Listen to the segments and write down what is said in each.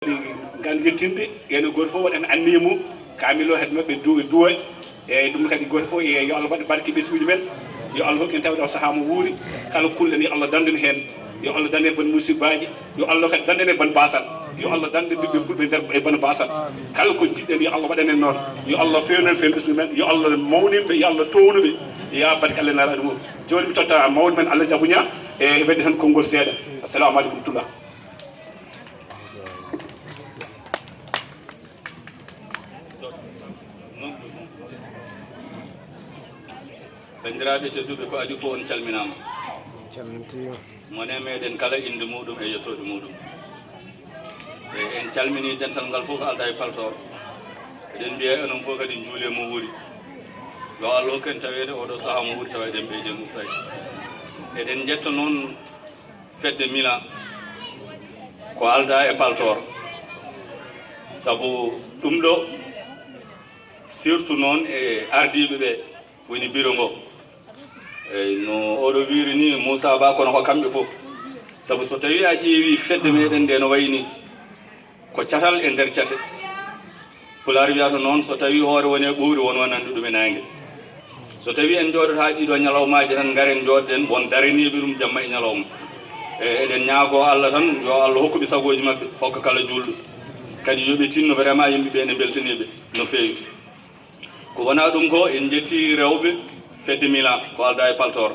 ngal yettinde ene goto fof waɗan annimo kamilo had mabɓe duwa e ɗum kadi goto fof yo Allah waɗ barke ɓesguji men yo Allah hokki en tawde o saaha mo wuuri kala kulɗen yo Allah dandin hen yo Allah dande ban musibaji yo Allah kadi dandene ban basal yo Allah dande ɓiɓɓe fulɓe nder e ban basal kala ko jiɗɗen yo Allah waɗanen noon yo Allah fewnen fen ɓesgu men yo Allah mawninɓe yo Allah townuɓe ya barke Allah naraɗo mum joni mi totta mawɗo men Allah jaɓuña e wedde tan konngol seeɗa assalamu aleykum tullah bandiraɓe tedduɓe ko adi fof on calminama mone meɗen kala inde muɗum e yettode muɗum e en calmini dental ngal fof ko alda e paltor eɗen mbiya enen fof kadi juule mo wuuri yo Allah hokku en tawede oɗo saaha mo wuuri tawaden ɓeyden ustaji eɗen jetta noon fedde mila ko alda e paltor saabu ɗum ɗo surtout noon e ardiɓe ɓe woni biro ngo eyi no oɗo wiiri ni Moussa Ba kono ko kamɓe fof saabu so tawi a ƴeewi fedde meɗen nde no wayni ko catal e nder cate pulaar wiyata noon so tawi hoore woni e ɓuuri won wonande ɗum e nangue so tawi en jooɗota ɗiɗo ñalawmaji tan garen jooɗɗen won daraniɓe ɗum jamma e ñalawma eɗen ñaago Allah tan yo Allah hokkuɓe sagoji mabɓe hokka kala julɗo kadi yoɓe tinno vraiment yimɓeɓe ne beltaniɓe no feewi ko wona ɗum ko en jetti rewɓe fedde mila ko alda e paltor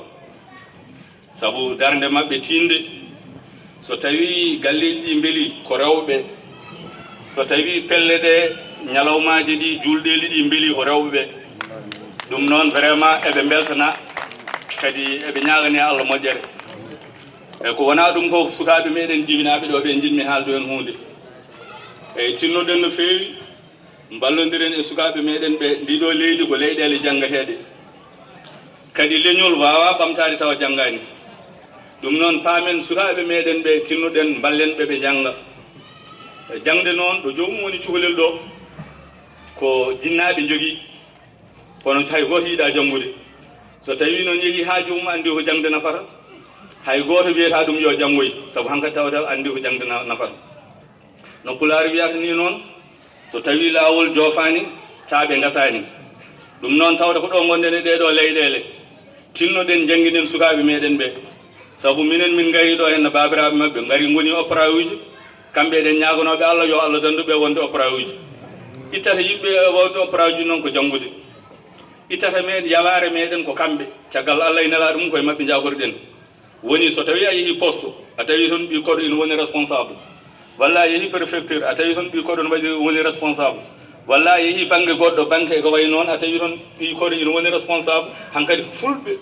saabu darde mabɓe tinde so tawi galleji ɗi beeli ko rewɓe so tawi pelle ɗe ñalawmaji ɗi julɗeli ɗi beeli ko rewɓe ɗum noon vraiment eɓe beltana kadi eɓe ñagane Allah moƴƴere eyyi ko wona ɗum ko sukaɓe meɗen jibinaɓe ɗo ɓe jinmi haaldu hen hunde eyyi tinnoɗen no feewi ballodiren e sukaɓe meɗen ɓe ndiɗo leydi ko leyɗele janggateɗe kadi leñol wawa ɓamtade tawa janggani ɗum noon paamen sukaɓe meɗen ɓe tinnuɗen ballen ɓe jangga jangde noon ɗo jomum woni cukalel ɗo ko jinnaɓe jogui kono hay goto yiiɗa janggude so tawi noon yeehi haaju mum andi ko jangde nafata hay goto wiyata ɗum yo janggoy saabu hankkadi tawata andi ko jangde nafata no pulaar wiyata ni noon so tawi lawol joofani taaɓe gasani ɗum noon tawde ko ɗo gonɗen e ɗeɗo leyɗele tinnoɗen jangguinen sukaɓe meɗen ɓe saabu minen min gari ɗo henno babiraɓe mabɓe gari goni opéra uji kamɓe eɗen ñagonoɓe Allah yo Allah danduɓe wonde opéra uji ittata yimɓe wonde opéra uji noon ko janggude ittata meɗen yaware meɗen ko kamɓe caggal Allah e nela ɗum koye mabɓe jagorɗen woni so tawi a yeehi poste a tawi toon ɓi koɗo ina woni responsable walla a yeehi préfecture a tawi toon ɓi koɗo no waɗi woni responsable walla a yeehi banggue goɗɗo banque e ko wayi noon a tawi toon ɓi koɗo ina woni responsable hankkadi fulɓe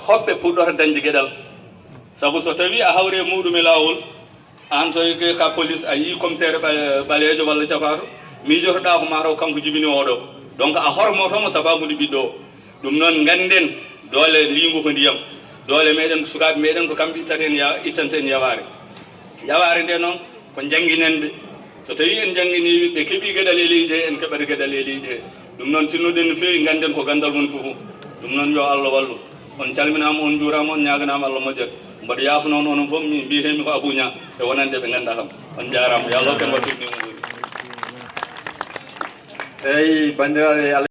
hoɓɓe puɗɗota dañde gueɗal saabu so tawi a hawre muɗum e lawol an to ka police a yii commissaire ɓalejo walla capato miijotoɗa ko mataw kanko jibini oɗo donc a hormotomo sababude ɓiɗɗo o ɗum noon ganden doole lingu ko ndiyam doole meɗen sukaɓe meɗen ko kamɓe ittanten yaware nde noon ko jangguinenɓe so tawi en jangguiniɓe ɓe keeɓi gueɗal e leydi he en keɓat gueɗal e leydi he ɗum noon tinnoɗen no fewi ganden ko gandal woni fofo ɗum noon yo Allah wallu on calminama on juurama on ñaganama Allah moƴƴere mbaɗa yaafo noon onon foof mi mbiyetemi ko Abouña e wonande ɓe ganda kam on jarama yo Allah ken wattirni mo wuuri eyyi bandiraɓe